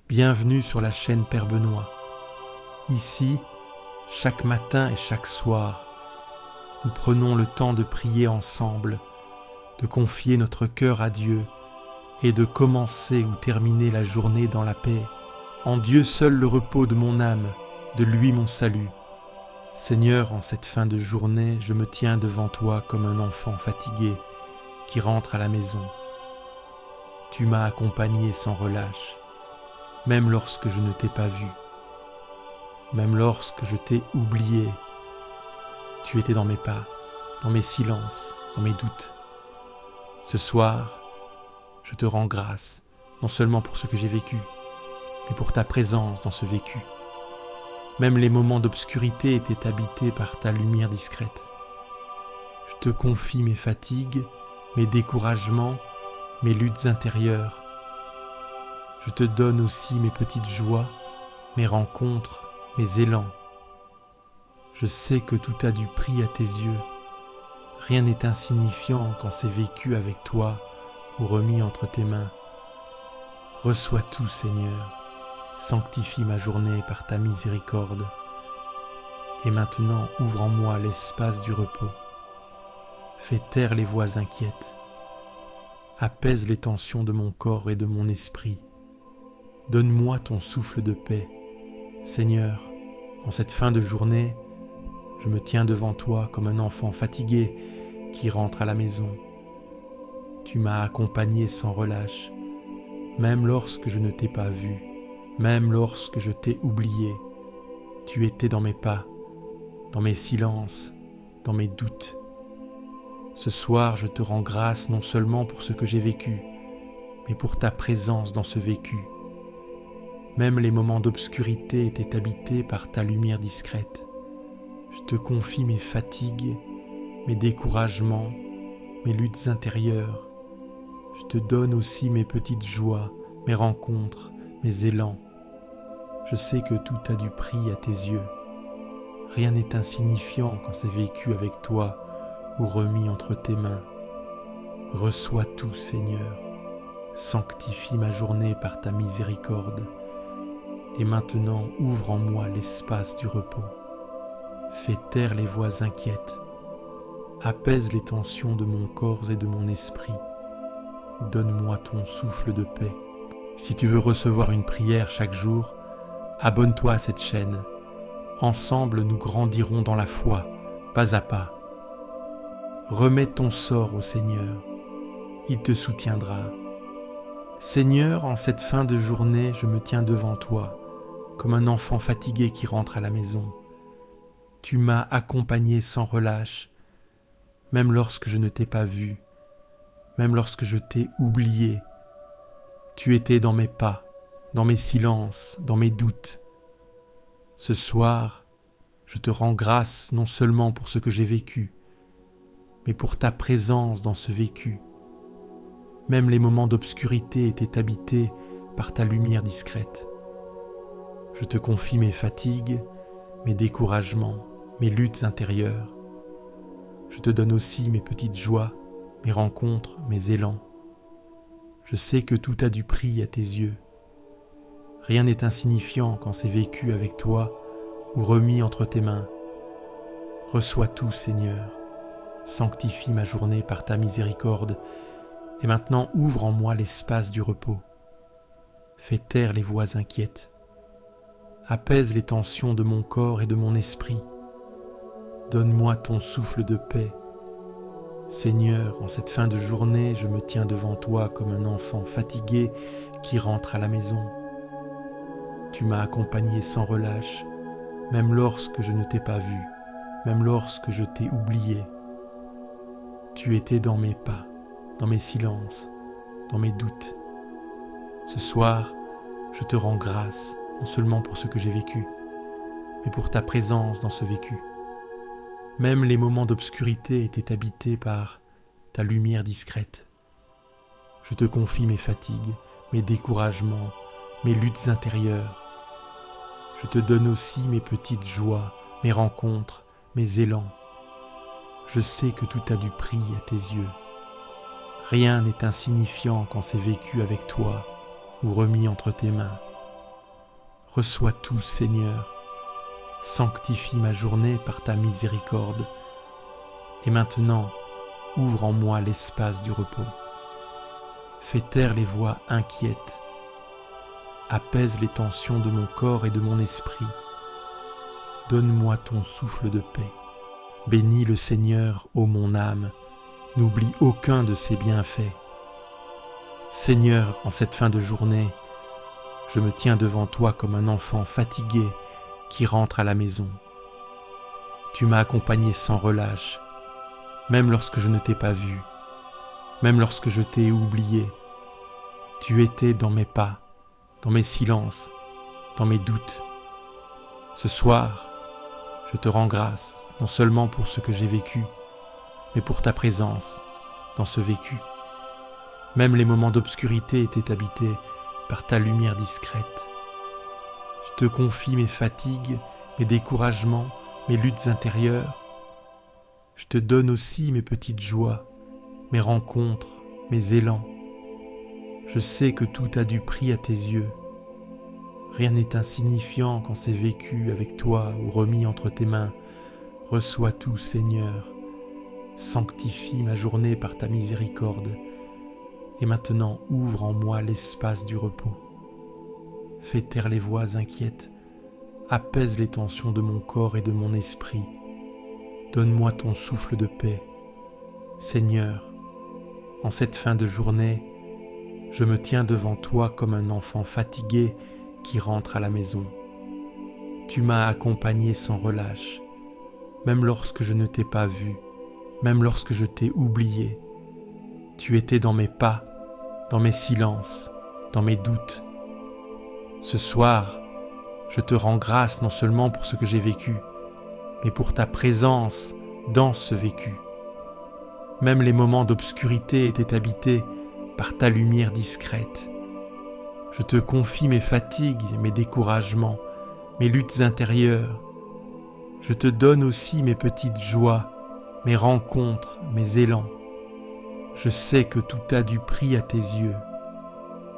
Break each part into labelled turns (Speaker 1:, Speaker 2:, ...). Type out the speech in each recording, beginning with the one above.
Speaker 1: Bienvenue sur la chaîne Père Benoît. Ici, chaque matin et chaque soir, nous prenons le temps de prier ensemble, de confier notre cœur à Dieu et de commencer ou terminer la journée dans la paix. En Dieu seul le repos de mon âme, de lui mon salut. Seigneur, en cette fin de journée, je me tiens devant toi comme un enfant fatigué qui rentre à la maison. Tu m'as accompagné sans relâche, même lorsque je ne t'ai pas vu, même lorsque je t'ai oublié. Tu étais dans mes pas, dans mes silences, dans mes doutes. Ce soir, je te rends grâce, non seulement pour ce que j'ai vécu, mais pour ta présence dans ce vécu. Même les moments d'obscurité étaient habités par ta lumière discrète. Je te confie mes fatigues, mes découragements, mes luttes intérieures. Je te donne aussi mes petites joies, mes rencontres, mes élans. Je sais que tout a du prix à tes yeux. Rien n'est insignifiant quand c'est vécu avec toi ou remis entre tes mains. Reçois tout, Seigneur. Sanctifie ma journée par ta miséricorde. Et maintenant, ouvre en moi l'espace du repos. Fais taire les voix inquiètes. Apaise les tensions de mon corps et de mon esprit. Donne-moi ton souffle de paix. Seigneur, en cette fin de journée, je me tiens devant toi comme un enfant fatigué qui rentre à la maison. Tu m'as accompagné sans relâche, même lorsque je ne t'ai pas vu, même lorsque je t'ai oublié. Tu étais dans mes pas, dans mes silences, dans mes doutes. Ce soir, je te rends grâce non seulement pour ce que j'ai vécu, mais pour ta présence dans ce vécu. Même les moments d'obscurité étaient habités par ta lumière discrète. Je te confie mes fatigues, mes découragements, mes luttes intérieures. Je te donne aussi mes petites joies, mes rencontres, mes élans. Je sais que tout a du prix à tes yeux. Rien n'est insignifiant quand c'est vécu avec toi ou remis entre tes mains. Reçois tout, Seigneur. Sanctifie ma journée par ta miséricorde. Et maintenant, ouvre en moi l'espace du repos. Fais taire les voix inquiètes. Apaise les tensions de mon corps et de mon esprit. Donne-moi ton souffle de paix. Si tu veux recevoir une prière chaque jour, abonne-toi à cette chaîne. Ensemble, nous grandirons dans la foi, pas à pas. Remets ton sort au Seigneur. Il te soutiendra. Seigneur, en cette fin de journée, je me tiens devant toi, comme un enfant fatigué qui rentre à la maison. Tu m'as accompagné sans relâche, même lorsque je ne t'ai pas vu, même lorsque je t'ai oublié. Tu étais dans mes pas, dans mes silences, dans mes doutes. Ce soir, je te rends grâce non seulement pour ce que j'ai vécu, mais pour ta présence dans ce vécu. Même les moments d'obscurité étaient habités par ta lumière discrète. Je te confie mes fatigues, mes découragements, mes luttes intérieures. Je te donne aussi mes petites joies, mes rencontres, mes élans. Je sais que tout a du prix à tes yeux. Rien n'est insignifiant quand c'est vécu avec toi ou remis entre tes mains. Reçois tout, Seigneur. Sanctifie ma journée par ta miséricorde. Et maintenant, ouvre en moi l'espace du repos. Fais taire les voix inquiètes. Apaise les tensions de mon corps et de mon esprit. Donne-moi ton souffle de paix. Seigneur, en cette fin de journée, je me tiens devant toi comme un enfant fatigué qui rentre à la maison. Tu m'as accompagné sans relâche, même lorsque je ne t'ai pas vu, même lorsque je t'ai oublié. Tu étais dans mes pas, dans mes silences, dans mes doutes. Ce soir, je te rends grâce, non seulement pour ce que j'ai vécu, mais pour ta présence dans ce vécu. Même les moments d'obscurité étaient habités par ta lumière discrète. Je te confie mes fatigues, mes découragements, mes luttes intérieures. Je te donne aussi mes petites joies, mes rencontres, mes élans. Je sais que tout a du prix à tes yeux. Rien n'est insignifiant quand c'est vécu avec toi ou remis entre tes mains. Reçois tout, Seigneur. Sanctifie ma journée par ta miséricorde. Et maintenant, ouvre en moi l'espace du repos. Fais taire les voix inquiètes. Apaise les tensions de mon corps et de mon esprit. Donne-moi ton souffle de paix. Bénis le Seigneur, ô mon âme. N'oublie aucun de ses bienfaits. Seigneur, en cette fin de journée, je me tiens devant toi comme un enfant fatigué qui rentre à la maison. Tu m'as accompagné sans relâche, même lorsque je ne t'ai pas vu, même lorsque je t'ai oublié. Tu étais dans mes pas, dans mes silences, dans mes doutes. Ce soir, je te rends grâce, non seulement pour ce que j'ai vécu, mais pour ta présence dans ce vécu. Même les moments d'obscurité étaient habités par ta lumière discrète. Je te confie mes fatigues, mes découragements, mes luttes intérieures. Je te donne aussi mes petites joies, mes rencontres, mes élans. Je sais que tout a du prix à tes yeux. Rien n'est insignifiant quand c'est vécu avec toi ou remis entre tes mains. Reçois tout, Seigneur. Sanctifie ma journée par ta miséricorde. Et maintenant, ouvre en moi l'espace du repos. Fais taire les voix inquiètes. Apaise les tensions de mon corps et de mon esprit. Donne-moi ton souffle de paix. Seigneur, en cette fin de journée, je me tiens devant toi comme un enfant fatigué qui rentre à la maison. Tu m'as accompagné sans relâche, même lorsque je ne t'ai pas vu, même lorsque je t'ai oublié. Tu étais dans mes pas, dans mes silences, dans mes doutes. Ce soir, je te rends grâce non seulement pour ce que j'ai vécu, mais pour ta présence dans ce vécu. Même les moments d'obscurité étaient habités par ta lumière discrète. Je te confie mes fatigues, mes découragements, mes luttes intérieures. Je te donne aussi mes petites joies, mes rencontres, mes élans. Je sais que tout a du prix à tes yeux.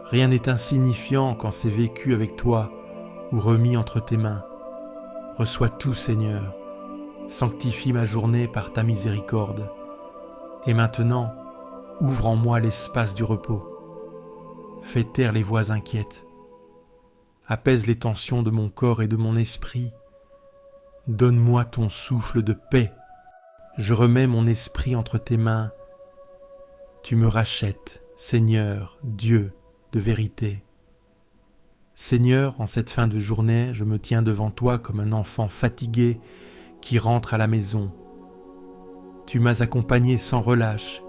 Speaker 1: Rien n'est insignifiant quand c'est vécu avec toi ou remis entre tes mains. Reçois tout, Seigneur. Sanctifie ma journée par ta miséricorde. Et maintenant, ouvre en moi l'espace du repos. Fais taire les voix inquiètes. Apaise les tensions de mon corps et de mon esprit. Donne-moi ton souffle de paix. Je remets mon esprit entre tes mains. Tu me rachètes, Seigneur, Dieu de vérité. Seigneur, en cette fin de journée, je me tiens devant toi comme un enfant fatigué qui rentre à la maison. Tu m'as accompagné sans relâche,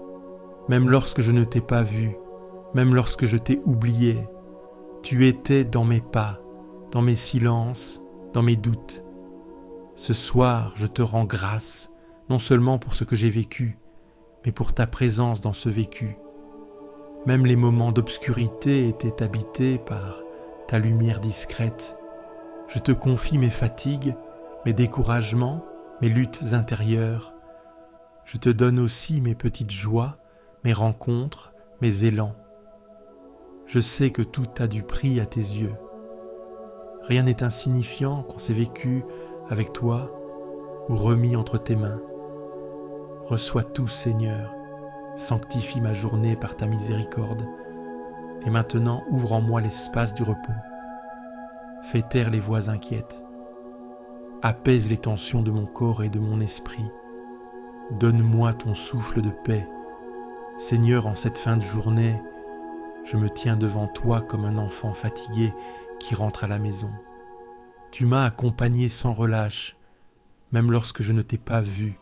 Speaker 1: même lorsque je ne t'ai pas vu, même lorsque je t'ai oublié. Tu étais dans mes pas, dans mes silences, dans mes doutes. Ce soir, je te rends grâce, non seulement pour ce que j'ai vécu, mais pour ta présence dans ce vécu. Même les moments d'obscurité étaient habités par ta lumière discrète. Je te confie mes fatigues, mes découragements, mes luttes intérieures. Je te donne aussi mes petites joies, mes rencontres, mes élans. Je sais que tout a du prix à tes yeux. Rien n'est insignifiant quand c'est vécu avec toi ou remis entre tes mains. Reçois tout, Seigneur. Sanctifie ma journée par ta miséricorde. Et maintenant, ouvre en moi l'espace du repos. Fais taire les voix inquiètes. Apaise les tensions de mon corps et de mon esprit. Donne-moi ton souffle de paix. Seigneur, en cette fin de journée, je me tiens devant toi comme un enfant fatigué qui rentre à la maison. Tu m'as accompagné sans relâche, même lorsque je ne t'ai pas vu,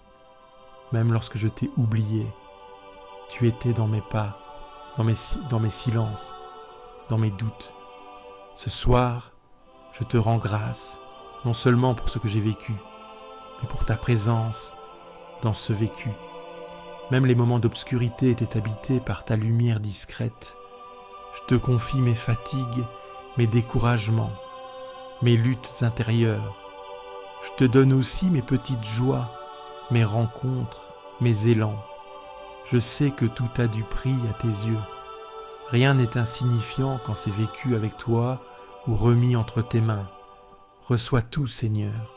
Speaker 1: même lorsque je t'ai oublié. Tu étais dans mes pas, dans mes silences, dans mes doutes. Ce soir, je te rends grâce, non seulement pour ce que j'ai vécu, mais pour ta présence dans ce vécu. Même les moments d'obscurité étaient habités par ta lumière discrète. Je te confie mes fatigues, mes découragements, mes luttes intérieures. Je te donne aussi mes petites joies, mes rencontres, mes élans. Je sais que tout a du prix à tes yeux. Rien n'est insignifiant quand c'est vécu avec toi ou remis entre tes mains. Reçois tout, Seigneur.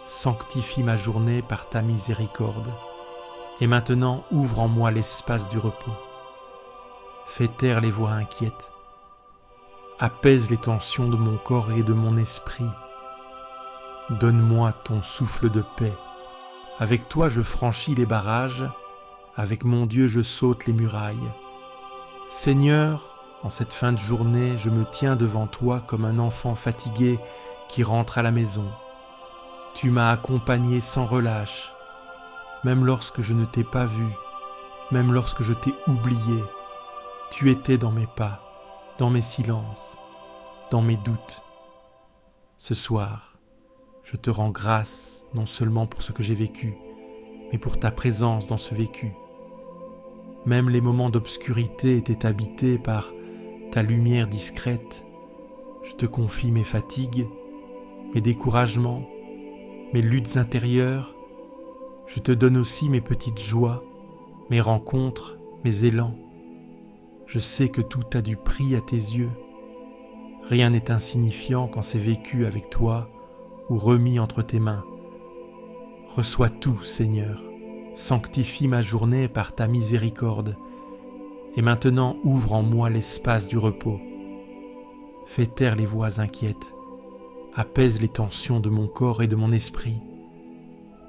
Speaker 1: Sanctifie ma journée par ta miséricorde. Et maintenant, ouvre en moi l'espace du repos. Fais taire les voix inquiètes. Apaise les tensions de mon corps et de mon esprit. Donne-moi ton souffle de paix. Avec toi, je franchis les barrages. Avec mon Dieu, je saute les murailles. Seigneur, en cette fin de journée, je me tiens devant toi comme un enfant fatigué qui rentre à la maison. Tu m'as accompagné sans relâche, même lorsque je ne t'ai pas vu, même lorsque je t'ai oublié. Tu étais dans mes pas, dans mes silences, dans mes doutes. Ce soir, je te rends grâce non seulement pour ce que j'ai vécu, mais pour ta présence dans ce vécu. Même les moments d'obscurité étaient habités par ta lumière discrète. Je te confie mes fatigues, mes découragements, mes luttes intérieures. Je te donne aussi mes petites joies, mes rencontres, mes élans. Je sais que tout a du prix à tes yeux. Rien n'est insignifiant quand c'est vécu avec toi ou remis entre tes mains. Reçois tout, Seigneur. Sanctifie ma journée par ta miséricorde. Et maintenant, ouvre en moi l'espace du repos. Fais taire les voix inquiètes. Apaise les tensions de mon corps et de mon esprit.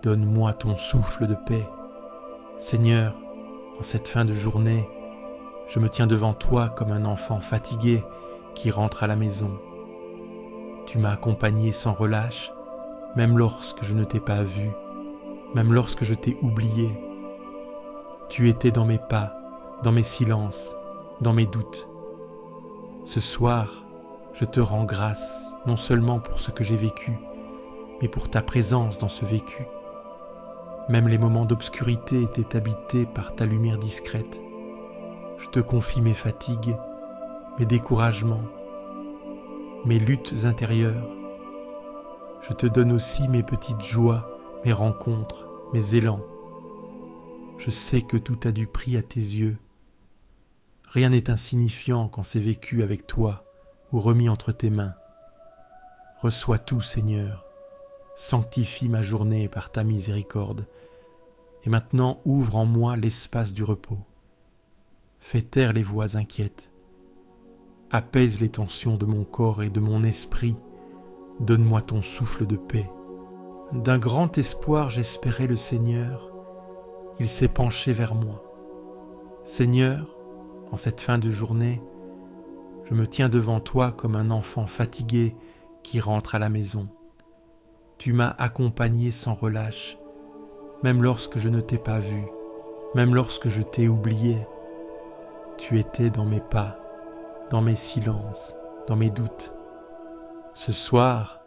Speaker 1: Donne-moi ton souffle de paix. Seigneur, en cette fin de journée, je me tiens devant toi comme un enfant fatigué qui rentre à la maison. Tu m'as accompagné sans relâche, même lorsque je ne t'ai pas vu, même lorsque je t'ai oublié. Tu étais dans mes pas, dans mes silences, dans mes doutes. Ce soir, je te rends grâce, non seulement pour ce que j'ai vécu, mais pour ta présence dans ce vécu. Même les moments d'obscurité étaient habités par ta lumière discrète. Je te confie mes fatigues, mes découragements, mes luttes intérieures. Je te donne aussi mes petites joies, mes rencontres, mes élans. Je sais que tout a du prix à tes yeux. Rien n'est insignifiant quand c'est vécu avec toi ou remis entre tes mains. Reçois tout, Seigneur. Sanctifie ma journée par ta miséricorde. Et maintenant, ouvre en moi l'espace du repos. Fais taire les voix inquiètes. Apaise les tensions de mon corps et de mon esprit. Donne-moi ton souffle de paix. D'un grand espoir, j'espérais le Seigneur. Il s'est penché vers moi. Seigneur, en cette fin de journée, je me tiens devant toi comme un enfant fatigué qui rentre à la maison. Tu m'as accompagné sans relâche, même lorsque je ne t'ai pas vu, même lorsque je t'ai oublié. Tu étais dans mes pas, dans mes silences, dans mes doutes. Ce soir,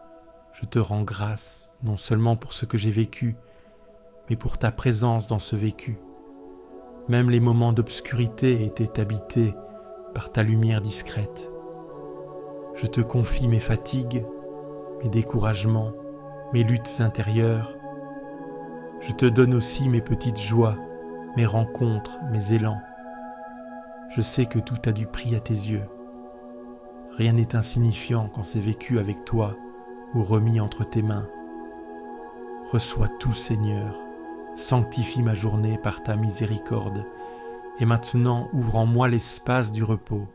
Speaker 1: je te rends grâce, non seulement pour ce que j'ai vécu, mais pour ta présence dans ce vécu. Même les moments d'obscurité étaient habités par ta lumière discrète. Je te confie mes fatigues, mes découragements, mes luttes intérieures. Je te donne aussi mes petites joies, mes rencontres, mes élans. Je sais que tout a du prix à tes yeux. Rien n'est insignifiant quand c'est vécu avec toi ou remis entre tes mains. Reçois tout, Seigneur. Sanctifie ma journée par ta miséricorde. Et maintenant, ouvre en moi l'espace du repos.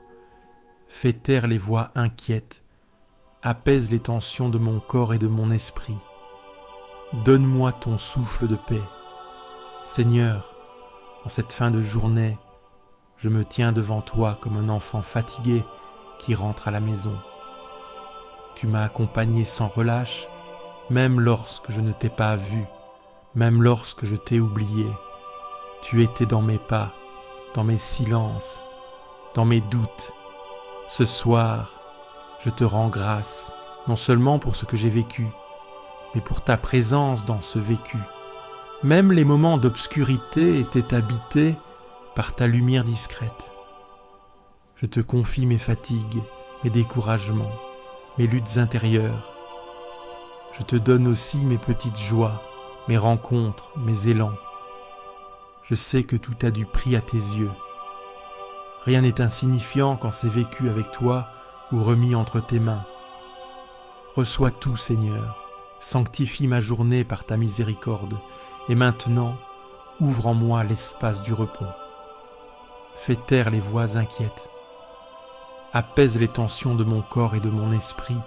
Speaker 1: Fais taire les voix inquiètes. Apaise les tensions de mon corps et de mon esprit. Donne-moi ton souffle de paix. Seigneur, en cette fin de journée, je me tiens devant toi comme un enfant fatigué qui rentre à la maison. Tu m'as accompagné sans relâche, même lorsque je ne t'ai pas vu, même lorsque je t'ai oublié. Tu étais dans mes pas, dans mes silences, dans mes doutes. Ce soir, je te rends grâce, non seulement pour ce que j'ai vécu, mais pour ta présence dans ce vécu. Même les moments d'obscurité étaient habités par ta lumière discrète. Je te confie mes fatigues, mes découragements, mes luttes intérieures. Je te donne aussi mes petites joies, mes rencontres, mes élans. Je sais que tout a du prix à tes yeux. Rien n'est insignifiant quand c'est vécu avec toi ou remis entre tes mains. Reçois tout, Seigneur, sanctifie ma journée par ta miséricorde, et maintenant, ouvre en moi l'espace du repos. Fais taire les voix inquiètes, apaise les tensions de mon corps et de mon esprit.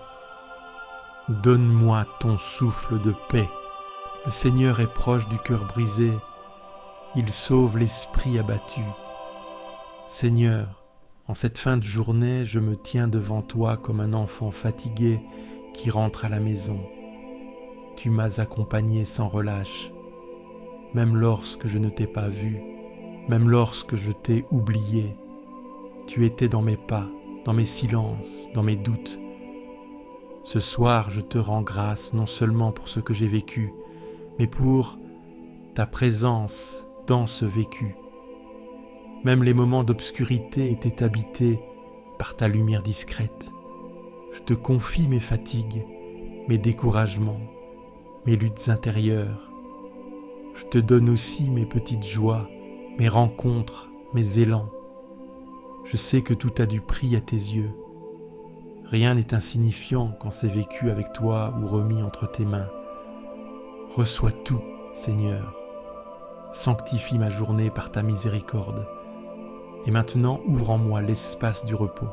Speaker 1: Donne-moi ton souffle de paix. Le Seigneur est proche du cœur brisé, il sauve l'esprit abattu. Seigneur, en cette fin de journée, je me tiens devant toi comme un enfant fatigué qui rentre à la maison. Tu m'as accompagné sans relâche, même lorsque je ne t'ai pas vu, même lorsque je t'ai oublié. Tu étais dans mes pas, dans mes silences, dans mes doutes. Ce soir, je te rends grâce non seulement pour ce que j'ai vécu, mais pour ta présence dans ce vécu. Même les moments d'obscurité étaient habités par ta lumière discrète. Je te confie mes fatigues, mes découragements, mes luttes intérieures. Je te donne aussi mes petites joies, mes rencontres, mes élans. Je sais que tout a du prix à tes yeux. Rien n'est insignifiant quand c'est vécu avec toi ou remis entre tes mains. Reçois tout, Seigneur. Sanctifie ma journée par ta miséricorde. Et maintenant, ouvre en moi l'espace du repos.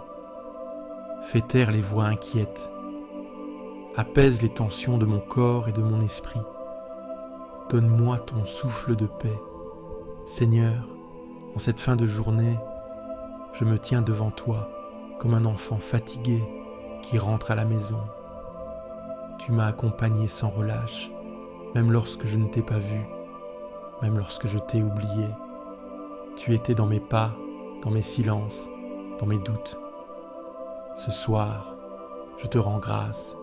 Speaker 1: Fais taire les voix inquiètes. Apaise les tensions de mon corps et de mon esprit. Donne-moi ton souffle de paix. Seigneur, en cette fin de journée, je me tiens devant toi comme un enfant fatigué qui rentre à la maison. Tu m'as accompagné sans relâche, même lorsque je ne t'ai pas vu, même lorsque je t'ai oublié. Tu étais dans mes pas, dans mes silences, dans mes doutes. Ce soir, je te rends grâce,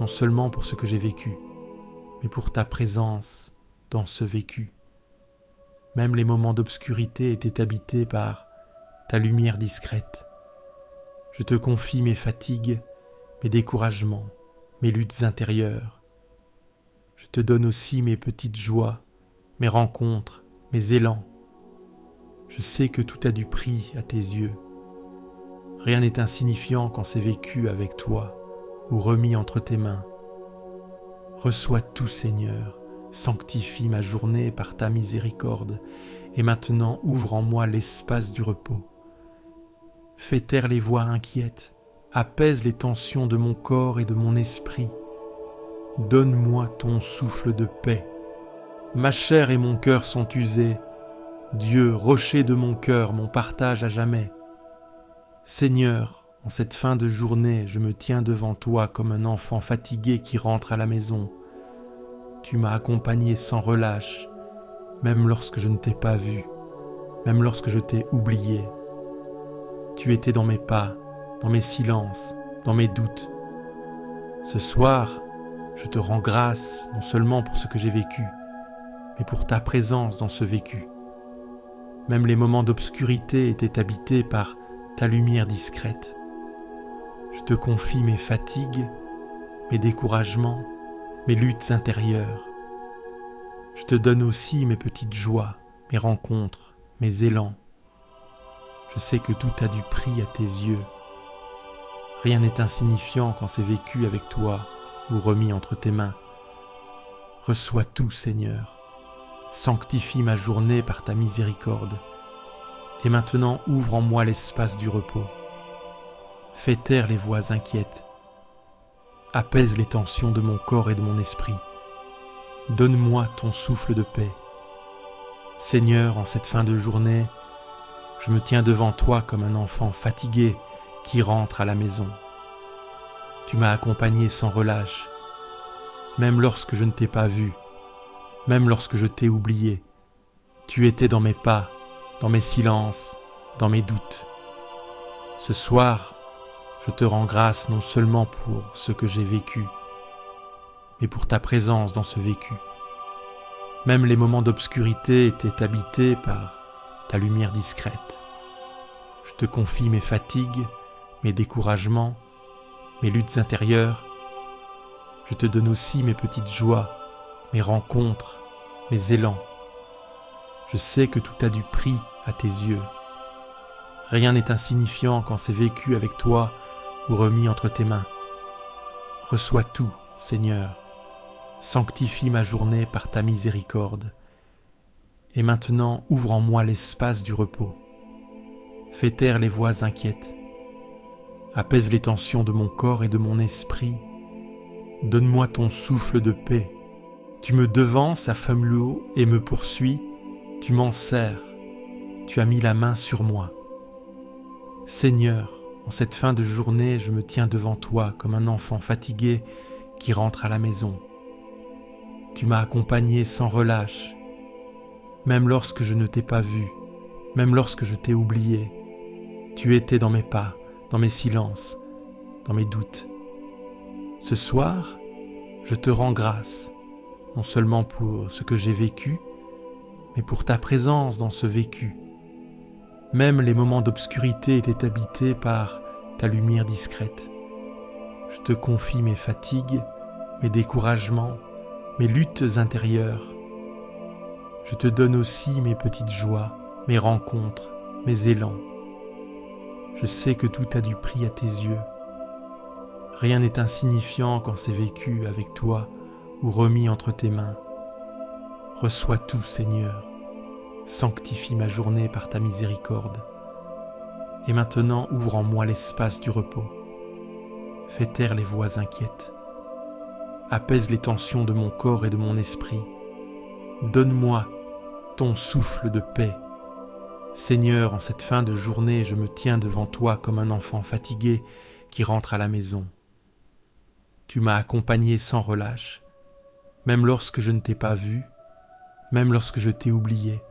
Speaker 1: non seulement pour ce que j'ai vécu, mais pour ta présence dans ce vécu. Même les moments d'obscurité étaient habités par ta lumière discrète. Je te confie mes fatigues, mes découragements, mes luttes intérieures. Je te donne aussi mes petites joies, mes rencontres, mes élans. Je sais que tout a du prix à tes yeux. Rien n'est insignifiant quand c'est vécu avec toi ou remis entre tes mains. Reçois tout, Seigneur, sanctifie ma journée par ta miséricorde, et maintenant ouvre en moi l'espace du repos. Fais taire les voix inquiètes, apaise les tensions de mon corps et de mon esprit. Donne-moi ton souffle de paix. Ma chair et mon cœur sont usés. Dieu, rocher de mon cœur, mon partage à jamais. Seigneur, en cette fin de journée, je me tiens devant toi comme un enfant fatigué qui rentre à la maison. Tu m'as accompagné sans relâche, même lorsque je ne t'ai pas vu, même lorsque je t'ai oublié. Tu étais dans mes pas, dans mes silences, dans mes doutes. Ce soir, je te rends grâce non seulement pour ce que j'ai vécu, mais pour ta présence dans ce vécu. Même les moments d'obscurité étaient habités par ta lumière discrète. Je te confie mes fatigues, mes découragements, mes luttes intérieures. Je te donne aussi mes petites joies, mes rencontres, mes élans. Je sais que tout a du prix à tes yeux. Rien n'est insignifiant quand c'est vécu avec toi ou remis entre tes mains. Reçois tout, Seigneur. Sanctifie ma journée par ta miséricorde. Et maintenant ouvre en moi l'espace du repos. Fais taire les voix inquiètes. Apaise les tensions de mon corps et de mon esprit. Donne-moi ton souffle de paix. Seigneur, en cette fin de journée, je me tiens devant toi comme un enfant fatigué qui rentre à la maison. Tu m'as accompagné sans relâche, même lorsque je ne t'ai pas vu, même lorsque je t'ai oublié. Tu étais dans mes pas, dans mes silences, dans mes doutes. Ce soir, je te rends grâce non seulement pour ce que j'ai vécu, mais pour ta présence dans ce vécu. Même les moments d'obscurité étaient habités par ta lumière discrète. Je te confie mes fatigues, mes découragements, mes luttes intérieures. Je te donne aussi mes petites joies, mes rencontres, mes élans. Je sais que tout a du prix à tes yeux. Rien n'est insignifiant quand c'est vécu avec toi ou remis entre tes mains. Reçois tout, Seigneur. Sanctifie ma journée par ta miséricorde. Et maintenant, ouvre en moi l'espace du repos. Fais taire les voix inquiètes. Apaise les tensions de mon corps et de mon esprit. Donne-moi ton souffle de paix. Tu me devances à flamme et me poursuis. Tu m'en serres. Tu as mis la main sur moi. Seigneur, en cette fin de journée, je me tiens devant toi comme un enfant fatigué qui rentre à la maison. Tu m'as accompagné sans relâche, même lorsque je ne t'ai pas vu, même lorsque je t'ai oublié. Tu étais dans mes pas, dans mes silences, dans mes doutes. Ce soir, je te rends grâce, non seulement pour ce que j'ai vécu, mais pour ta présence dans ce vécu. Même les moments d'obscurité étaient habités par ta lumière discrète. Je te confie mes fatigues, mes découragements, mes luttes intérieures. Je te donne aussi mes petites joies, mes rencontres, mes élans. Je sais que tout a du prix à tes yeux. Rien n'est insignifiant quand c'est vécu avec toi ou remis entre tes mains. Reçois tout, Seigneur. Sanctifie ma journée par ta miséricorde. Et maintenant, ouvre en moi l'espace du repos. Fais taire les voix inquiètes. Apaise les tensions de mon corps et de mon esprit. Donne-moi ton souffle de paix. Seigneur, en cette fin de journée, je me tiens devant toi comme un enfant fatigué qui rentre à la maison. Tu m'as accompagné sans relâche, même lorsque je ne t'ai pas vu, même lorsque je t'ai oublié.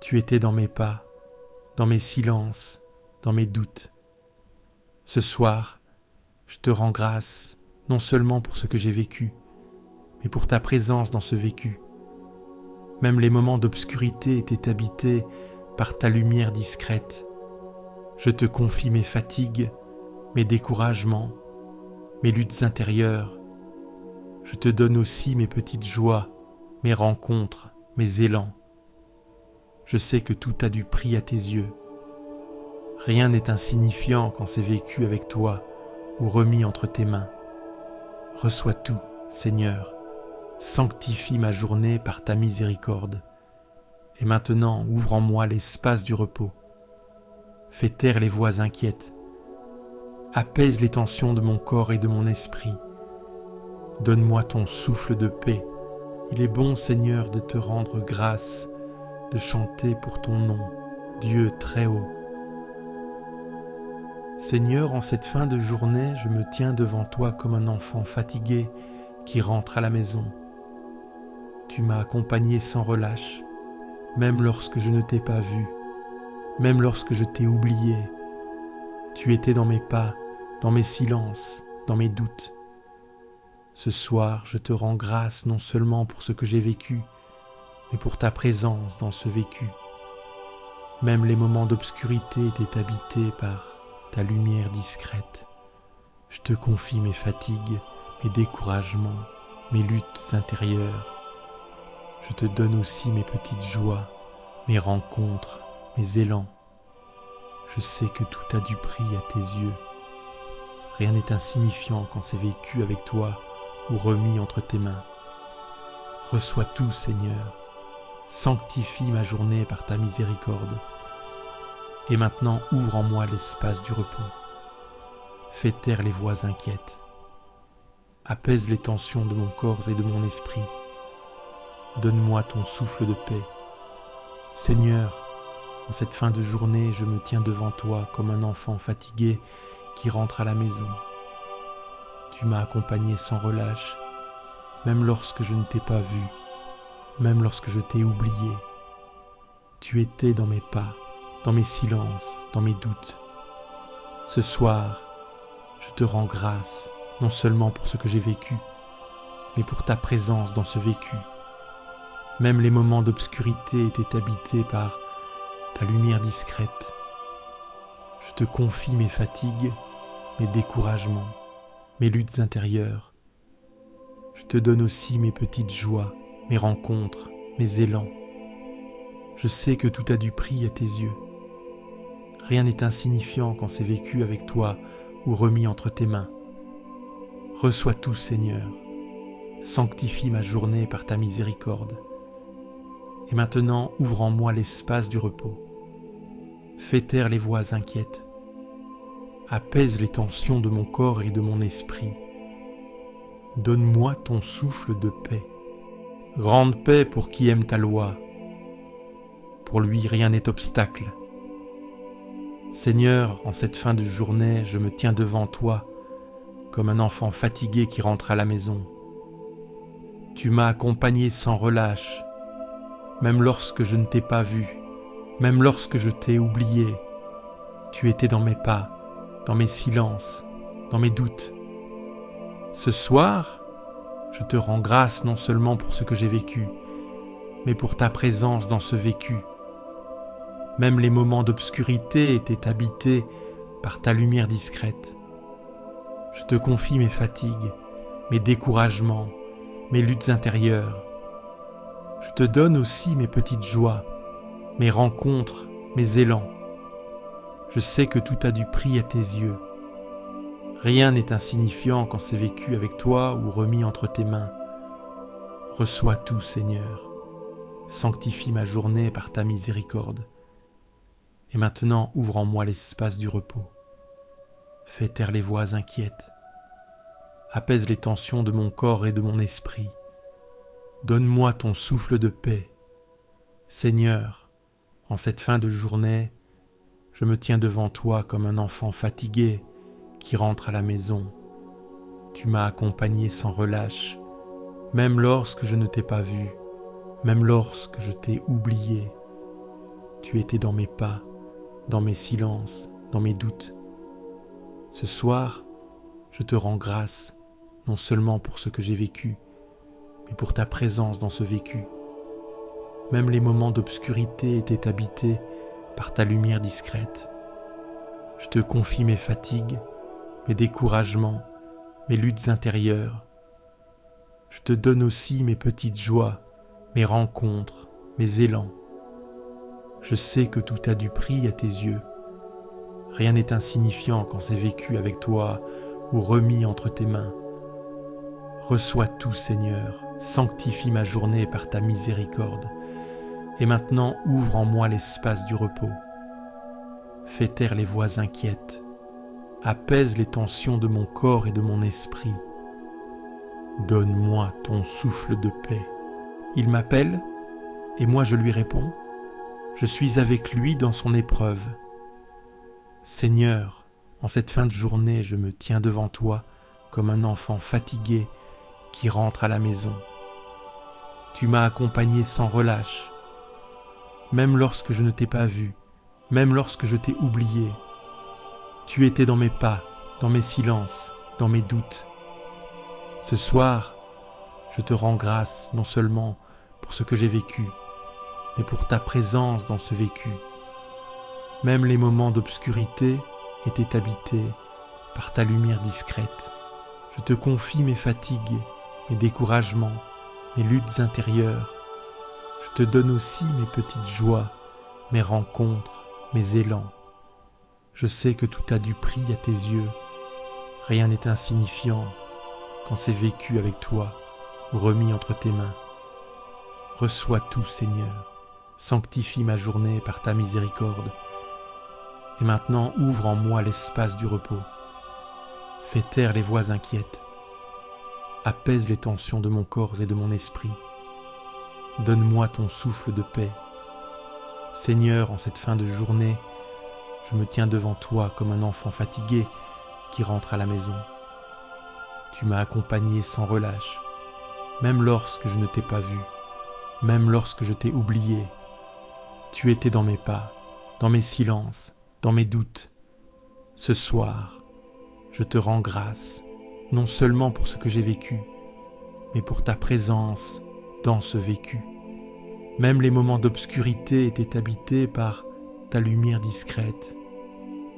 Speaker 1: Tu étais dans mes pas, dans mes silences, dans mes doutes. Ce soir, je te rends grâce, non seulement pour ce que j'ai vécu, mais pour ta présence dans ce vécu. Même les moments d'obscurité étaient habités par ta lumière discrète. Je te confie mes fatigues, mes découragements, mes luttes intérieures. Je te donne aussi mes petites joies, mes rencontres, mes élans. Je sais que tout a du prix à tes yeux. Rien n'est insignifiant quand c'est vécu avec toi ou remis entre tes mains. Reçois tout, Seigneur. Sanctifie ma journée par ta miséricorde. Et maintenant, ouvre en moi l'espace du repos. Fais taire les voix inquiètes. Apaise les tensions de mon corps et de mon esprit. Donne-moi ton souffle de paix. Il est bon, Seigneur, de te rendre grâce, de chanter pour ton nom, Dieu très haut. Seigneur, en cette fin de journée, je me tiens devant toi comme un enfant fatigué qui rentre à la maison. Tu m'as accompagné sans relâche, même lorsque je ne t'ai pas vu, même lorsque je t'ai oublié. Tu étais dans mes pas, dans mes silences, dans mes doutes. Ce soir, je te rends grâce non seulement pour ce que j'ai vécu, mais pour ta présence dans ce vécu. Même les moments d'obscurité étaient habités par ta lumière discrète. Je te confie mes fatigues, mes découragements, mes luttes intérieures. Je te donne aussi mes petites joies, mes rencontres, mes élans. Je sais que tout a du prix à tes yeux. Rien n'est insignifiant quand c'est vécu avec toi ou remis entre tes mains. Reçois tout, Seigneur. Sanctifie ma journée par ta miséricorde. Et maintenant, ouvre en moi l'espace du repos. Fais taire les voix inquiètes. Apaise les tensions de mon corps et de mon esprit. Donne-moi ton souffle de paix. Seigneur, en cette fin de journée, je me tiens devant toi comme un enfant fatigué qui rentre à la maison. Tu m'as accompagné sans relâche, même lorsque je ne t'ai pas vu, même lorsque je t'ai oublié. Tu étais dans mes pas, dans mes silences, dans mes doutes. Ce soir, je te rends grâce, non seulement pour ce que j'ai vécu, mais pour ta présence dans ce vécu. Même les moments d'obscurité étaient habités par ta lumière discrète. Je te confie mes fatigues, mes découragements, mes luttes intérieures. Je te donne aussi mes petites joies, mes rencontres, mes élans. Je sais que tout a du prix à tes yeux. Rien n'est insignifiant quand c'est vécu avec toi ou remis entre tes mains. Reçois tout, Seigneur. Sanctifie ma journée par ta miséricorde. Et maintenant, ouvre en moi l'espace du repos. Fais taire les voix inquiètes. Apaise les tensions de mon corps et de mon esprit. Donne-moi ton souffle de paix. Grande paix pour qui aime ta loi. Pour lui, rien n'est obstacle. Seigneur, en cette fin de journée, je me tiens devant toi, comme un enfant fatigué qui rentre à la maison. Tu m'as accompagné sans relâche, même lorsque je ne t'ai pas vu, même lorsque je t'ai oublié. Tu étais dans mes pas, dans mes silences, dans mes doutes. Ce soir, je te rends grâce non seulement pour ce que j'ai vécu, mais pour ta présence dans ce vécu. Même les moments d'obscurité étaient habités par ta lumière discrète. Je te confie mes fatigues, mes découragements, mes luttes intérieures. Je te donne aussi mes petites joies, mes rencontres, mes élans. Je sais que tout a du prix à tes yeux. Rien n'est insignifiant quand c'est vécu avec toi ou remis entre tes mains. Reçois tout, Seigneur. Sanctifie ma journée par ta miséricorde. Et maintenant, ouvre en moi l'espace du repos. Fais taire les voix inquiètes. Apaise les tensions de mon corps et de mon esprit. Donne-moi ton souffle de paix. Seigneur, en cette fin de journée, je me tiens devant toi comme un enfant fatigué qui rentre à la maison. Tu m'as accompagné sans relâche, même lorsque je ne t'ai pas vu, même lorsque je t'ai oublié. Tu étais dans mes pas, dans mes silences, dans mes doutes. Ce soir, je te rends grâce, non seulement pour ce que j'ai vécu, mais pour ta présence dans ce vécu. Même les moments d'obscurité étaient habités par ta lumière discrète. Je te confie mes fatigues, mes découragements, mes luttes intérieures. Je te donne aussi mes petites joies, mes rencontres, mes élans. Je sais que tout a du prix à tes yeux. Rien n'est insignifiant quand c'est vécu avec toi ou remis entre tes mains. Reçois tout, Seigneur, sanctifie ma journée par ta miséricorde. Et maintenant, ouvre en moi l'espace du repos. Fais taire les voix inquiètes. Apaise les tensions de mon corps et de mon esprit. Donne-moi ton souffle de paix. Il m'appelle, et moi je lui réponds. Je suis avec lui dans son épreuve. Seigneur, en cette fin de journée, je me tiens devant toi comme un enfant fatigué qui rentre à la maison. Tu m'as accompagné sans relâche, même lorsque je ne t'ai pas vu, même lorsque je t'ai oublié. Tu étais dans mes pas, dans mes silences, dans mes doutes. Ce soir, je te rends grâce non seulement pour ce que j'ai vécu, mais pour ta présence dans ce vécu. Même les moments d'obscurité étaient habités par ta lumière discrète. Je te confie mes fatigues, mes découragements, mes luttes intérieures. Je te donne aussi mes petites joies, mes rencontres, mes élans. Je sais que tout a du prix à tes yeux. Rien n'est insignifiant quand c'est vécu avec toi ou remis entre tes mains. Reçois tout, Seigneur. Sanctifie ma journée par ta miséricorde. Et maintenant, ouvre en moi l'espace du repos. Fais taire les voix inquiètes. Apaise les tensions de mon corps et de mon esprit. Donne-moi ton souffle de paix. Seigneur, en cette fin de journée, je me tiens devant toi comme un enfant fatigué qui rentre à la maison. Tu m'as accompagné sans relâche, même lorsque je ne t'ai pas vu, même lorsque je t'ai oublié. Tu étais dans mes pas, dans mes silences, dans mes doutes. Ce soir, je te rends grâce, non seulement pour ce que j'ai vécu, mais pour ta présence dans ce vécu. Même les moments d'obscurité étaient habités par ta lumière discrète.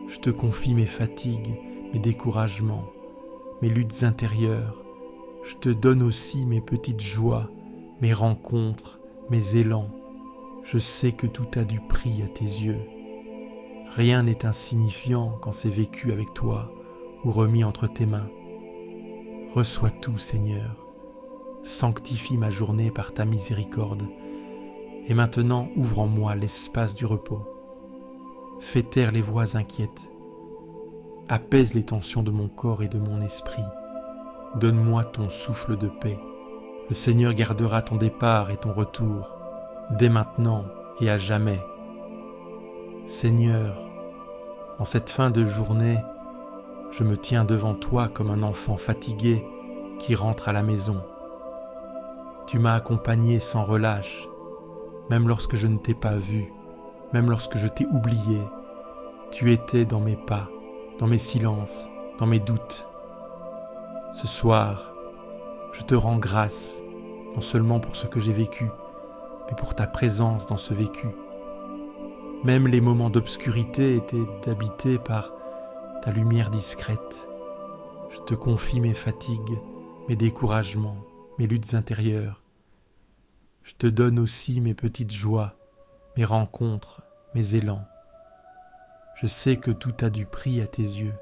Speaker 1: Je te confie mes fatigues, mes découragements, mes luttes intérieures. Je te donne aussi mes petites joies, mes rencontres, mes élans. Je sais que tout a du prix à tes yeux. Rien n'est insignifiant quand c'est vécu avec toi ou remis entre tes mains. Reçois tout, Seigneur. Sanctifie ma journée par ta miséricorde. Et maintenant, ouvre en moi l'espace du repos. Fais taire les voix inquiètes. Apaise les tensions de mon corps et de mon esprit. Donne-moi ton souffle de paix. Le Seigneur gardera ton départ et ton retour, dès maintenant et à jamais. Seigneur, en cette fin de journée, je me tiens devant toi comme un enfant fatigué qui rentre à la maison. Tu m'as accompagné sans relâche, même lorsque je ne t'ai pas vu, même lorsque je t'ai oublié. Tu étais dans mes pas, dans mes silences, dans mes doutes. Ce soir, je te rends grâce, non seulement pour ce que j'ai vécu, mais pour ta présence dans ce vécu. Même les moments d'obscurité étaient habités par ta lumière discrète. Je te confie mes fatigues, mes découragements, mes luttes intérieures. Je te donne aussi mes petites joies, mes rencontres, mes élans. Je sais que tout a du prix à tes yeux.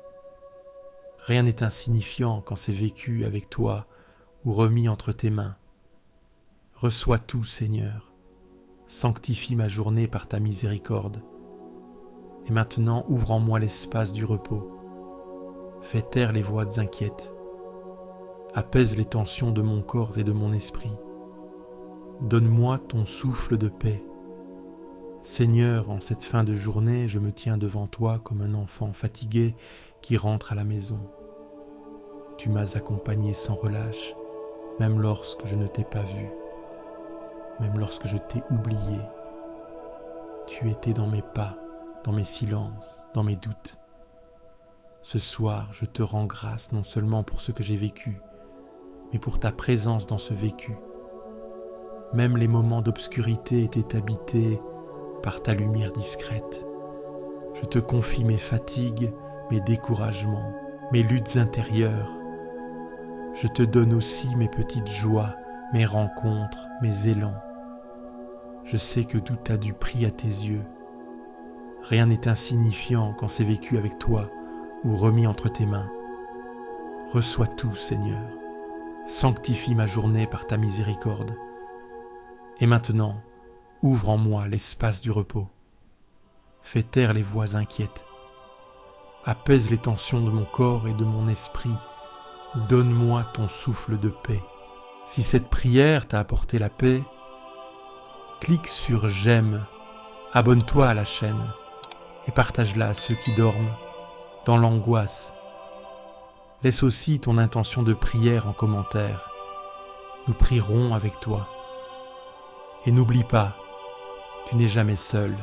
Speaker 1: Rien n'est insignifiant quand c'est vécu avec toi ou remis entre tes mains. Reçois tout, Seigneur. Sanctifie ma journée par ta miséricorde. Et maintenant, ouvre en moi l'espace du repos. Fais taire les voix inquiètes. Apaise les tensions de mon corps et de mon esprit. Donne-moi ton souffle de paix. Seigneur, en cette fin de journée, je me tiens devant toi comme un enfant fatigué qui rentre à la maison. Tu m'as accompagné sans relâche, même lorsque je ne t'ai pas vu, même lorsque je t'ai oublié. Tu étais dans mes pas, dans mes silences, dans mes doutes. Ce soir, je te rends grâce non seulement pour ce que j'ai vécu, mais pour ta présence dans ce vécu. Même les moments d'obscurité étaient habités par ta lumière discrète. Je te confie mes fatigues, mes découragements, mes luttes intérieures. Je te donne aussi mes petites joies, mes rencontres, mes élans. Je sais que tout a du prix à tes yeux. Rien n'est insignifiant quand c'est vécu avec toi ou remis entre tes mains. Reçois tout, Seigneur. Sanctifie ma journée par ta miséricorde. Et maintenant, ouvre en moi l'espace du repos. Fais taire les voix inquiètes. Apaise les tensions de mon corps et de mon esprit. Donne-moi ton souffle de paix. Si cette prière t'a apporté la paix, clique sur j'aime, abonne-toi à la chaîne et partage-la à ceux qui dorment dans l'angoisse. Laisse aussi ton intention de prière en commentaire. Nous prierons avec toi. Et n'oublie pas, tu n'es jamais seul.